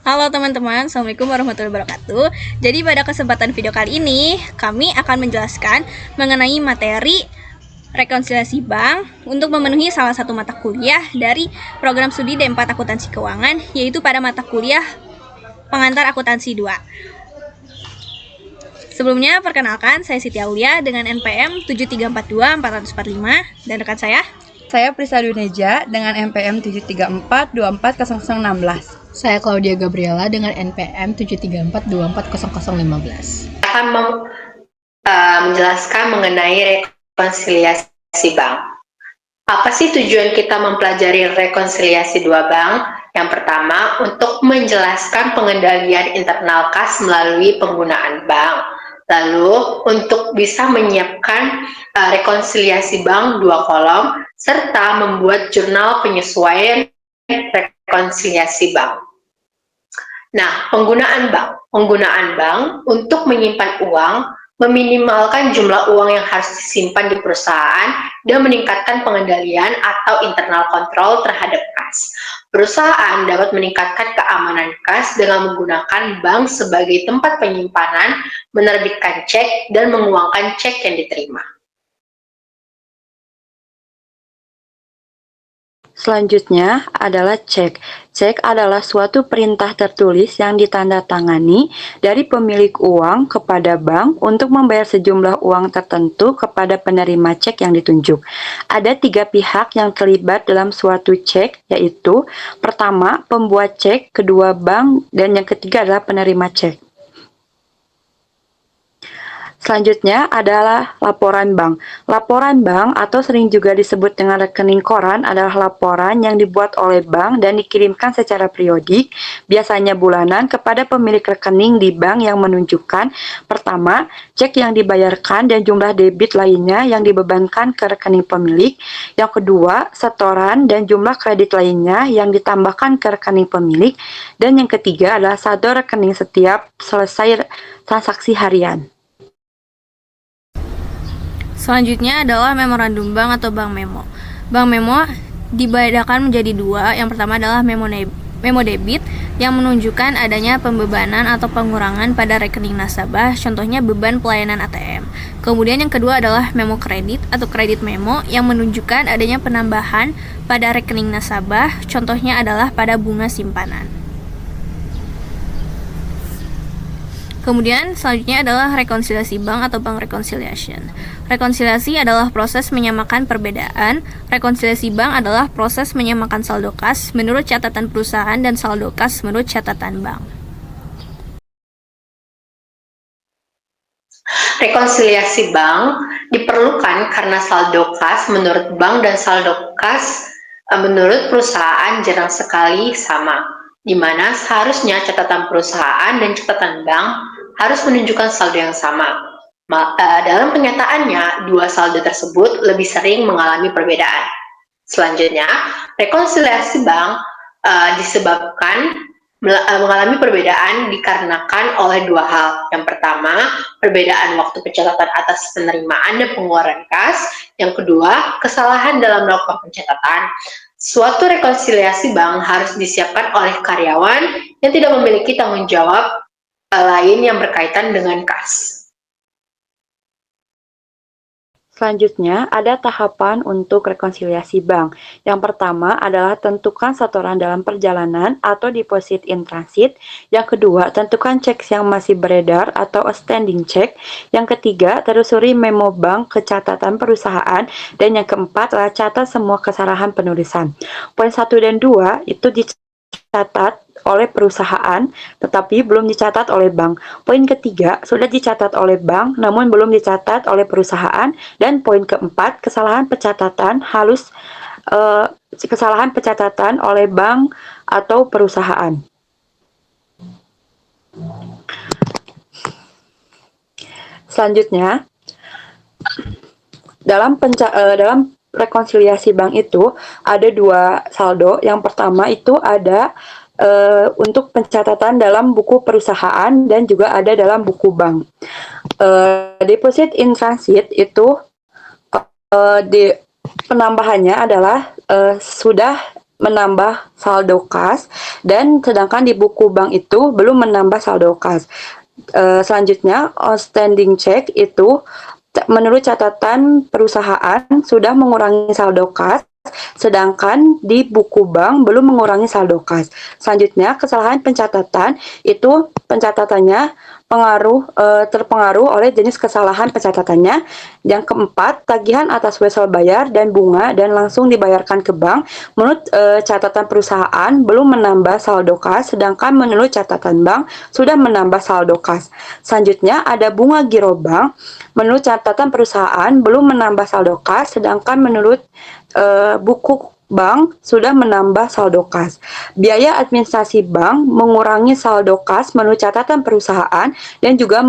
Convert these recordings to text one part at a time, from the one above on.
Halo teman-teman, Assalamualaikum warahmatullahi wabarakatuh. Jadi pada kesempatan video kali ini, kami akan menjelaskan mengenai materi rekonsiliasi bank untuk memenuhi salah satu mata kuliah dari program studi D4 Akuntansi Keuangan, yaitu pada mata kuliah Pengantar Akuntansi 2. Sebelumnya, perkenalkan, saya Siti Aulia dengan NPM 7342445 dan rekan saya. Saya Prisa Duneja dengan NPM 734240016. Saya Claudia Gabriela dengan NPM 734240015. Akan menjelaskan mengenai rekonsiliasi bank. Apa sih tujuan kita mempelajari rekonsiliasi dua bank? Yang pertama, untuk menjelaskan pengendalian internal kas melalui penggunaan bank. Lalu, untuk bisa menyiapkan rekonsiliasi bank dua kolom, serta membuat jurnal penyesuaian rekonsiliasi bank. Nah, penggunaan bank untuk menyimpan uang, meminimalkan jumlah uang yang harus disimpan di perusahaan, dan meningkatkan pengendalian atau internal control terhadap kas. Perusahaan dapat meningkatkan keamanan kas dengan menggunakan bank sebagai tempat penyimpanan, menerbitkan cek, dan menguangkan cek yang diterima. Selanjutnya adalah cek. Cek adalah suatu perintah tertulis yang ditandatangani dari pemilik uang kepada bank untuk membayar sejumlah uang tertentu kepada penerima cek yang ditunjuk. Ada 3 pihak yang terlibat dalam suatu cek, yaitu pertama, pembuat cek, kedua bank, dan yang ketiga adalah penerima cek. Selanjutnya adalah laporan bank. Laporan bank atau sering juga disebut dengan rekening koran adalah laporan yang dibuat oleh bank dan dikirimkan secara periodik, biasanya bulanan, kepada pemilik rekening di bank yang menunjukkan pertama, cek yang dibayarkan dan jumlah debit lainnya yang dibebankan ke rekening pemilik, yang kedua, setoran dan jumlah kredit lainnya yang ditambahkan ke rekening pemilik, dan yang ketiga adalah saldo rekening setiap selesai transaksi harian. Selanjutnya adalah memorandum bank atau bank memo. Bank memo dibedakan menjadi dua. Yang pertama adalah memo debit yang menunjukkan adanya pembebanan atau pengurangan pada rekening nasabah, contohnya beban pelayanan ATM. Kemudian yang kedua adalah memo kredit atau kredit memo yang menunjukkan adanya penambahan pada rekening nasabah, contohnya adalah pada bunga simpanan. Kemudian selanjutnya adalah rekonsiliasi bank atau bank reconciliation. Rekonsiliasi adalah proses menyamakan perbedaan. Rekonsiliasi bank adalah proses menyamakan saldo kas menurut catatan perusahaan dan saldo kas menurut catatan bank. Rekonsiliasi bank diperlukan karena saldo kas menurut bank dan saldo kas menurut perusahaan jarang sekali sama, di mana seharusnya catatan perusahaan dan catatan bank harus menunjukkan saldo yang sama. Dalam kenyataannya, dua saldo tersebut lebih sering mengalami perbedaan. Selanjutnya, rekonsiliasi bank disebabkan mengalami perbedaan dikarenakan oleh dua hal. Yang pertama, perbedaan waktu pencatatan atas penerimaan dan pengeluaran kas. Yang kedua, kesalahan dalam melakukan pencatatan. Suatu rekonsiliasi bank harus disiapkan oleh karyawan yang tidak memiliki tanggung jawab lain yang berkaitan dengan kas. Selanjutnya, ada tahapan untuk rekonsiliasi bank. Yang pertama adalah tentukan setoran dalam perjalanan atau deposit in transit. Yang kedua, tentukan cek yang masih beredar atau outstanding check. Yang ketiga, telusuri memo bank ke catatan perusahaan. Dan yang keempat adalah catat semua kesalahan penulisan. Poin 1 dan 2 itu dicatat oleh perusahaan, tetapi belum dicatat oleh bank. Poin ketiga, sudah dicatat oleh bank, namun belum dicatat oleh perusahaan. Dan poin keempat, kesalahan pencatatan oleh bank atau perusahaan. Selanjutnya, dalam rekonsiliasi bank itu ada dua saldo. Yang pertama itu ada untuk pencatatan dalam buku perusahaan dan juga ada dalam buku bank. Deposit in transit itu penambahannya adalah sudah menambah saldo kas, dan sedangkan di buku bank itu belum menambah saldo kas. Selanjutnya, outstanding check itu menurut catatan perusahaan sudah mengurangi saldo kas, sedangkan di buku bank belum mengurangi saldo kas. Selanjutnya, kesalahan pencatatan itu pencatatannya terpengaruh oleh jenis kesalahan pencatatannya. Yang keempat, tagihan atas wesel bayar dan bunga dan langsung dibayarkan ke bank menurut catatan perusahaan belum menambah saldo kas, sedangkan menurut catatan bank sudah menambah saldo kas. Selanjutnya, ada bunga giro bank. Menurut catatan perusahaan belum menambah saldo kas, sedangkan menurut buku bank sudah menambah saldo kas. Biaya administrasi bank mengurangi saldo kas menurut catatan perusahaan dan juga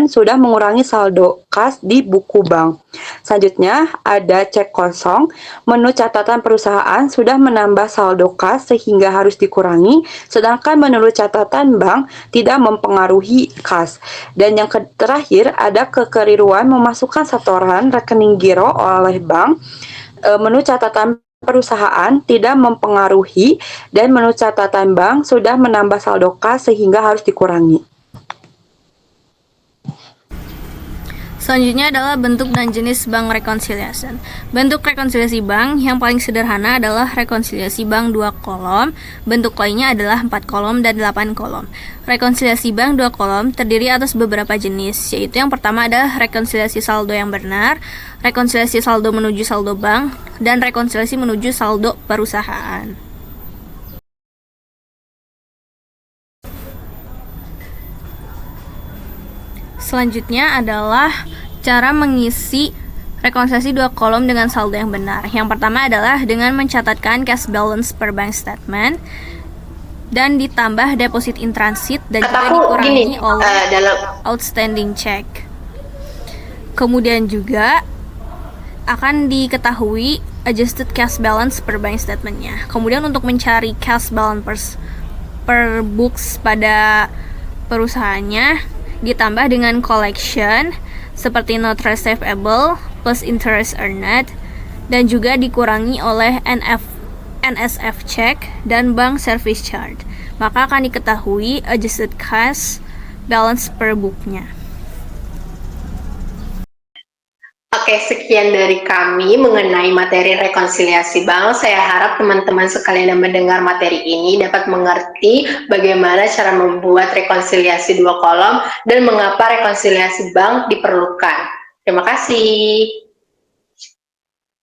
sudah mengurangi saldo kas di buku bank. Selanjutnya ada cek kosong. Menurut catatan perusahaan sudah menambah saldo kas sehingga harus dikurangi, sedangkan menurut catatan bank tidak mempengaruhi kas. Dan yang terakhir ada kekeliruan memasukkan setoran rekening giro oleh bank. Menurut catatan perusahaan tidak mempengaruhi dan menurut catatan bank sudah menambah saldo kas sehingga harus dikurangi. Selanjutnya adalah bentuk dan jenis bank reconciliation. Bentuk rekonsiliasi bank yang paling sederhana adalah rekonsiliasi bank 2 kolom, bentuk lainnya adalah 4 kolom dan 8 kolom. Rekonsiliasi bank 2 kolom terdiri atas beberapa jenis, yaitu yang pertama adalah rekonsiliasi saldo yang benar, rekonsiliasi saldo menuju saldo bank, dan rekonsiliasi menuju saldo perusahaan. Selanjutnya adalah cara mengisi rekonsiliasi 2 kolom dengan saldo yang benar. Yang pertama adalah dengan mencatatkan cash balance per bank statement dan ditambah deposit in transit dan juga dikurangi oleh outstanding check. Kemudian juga akan diketahui adjusted cash balance per bank statementnya. Kemudian untuk mencari cash balance per books pada perusahaannya ditambah dengan collection seperti note receivable plus interest earned dan juga dikurangi oleh NSF check dan bank service charge. Maka akan diketahui adjusted cash balance per booknya. Oke, sekian dari kami mengenai materi rekonsiliasi bank. Saya harap teman-teman sekalian yang mendengar materi ini dapat mengerti bagaimana cara membuat rekonsiliasi 2 kolom dan mengapa rekonsiliasi bank diperlukan. Terima kasih.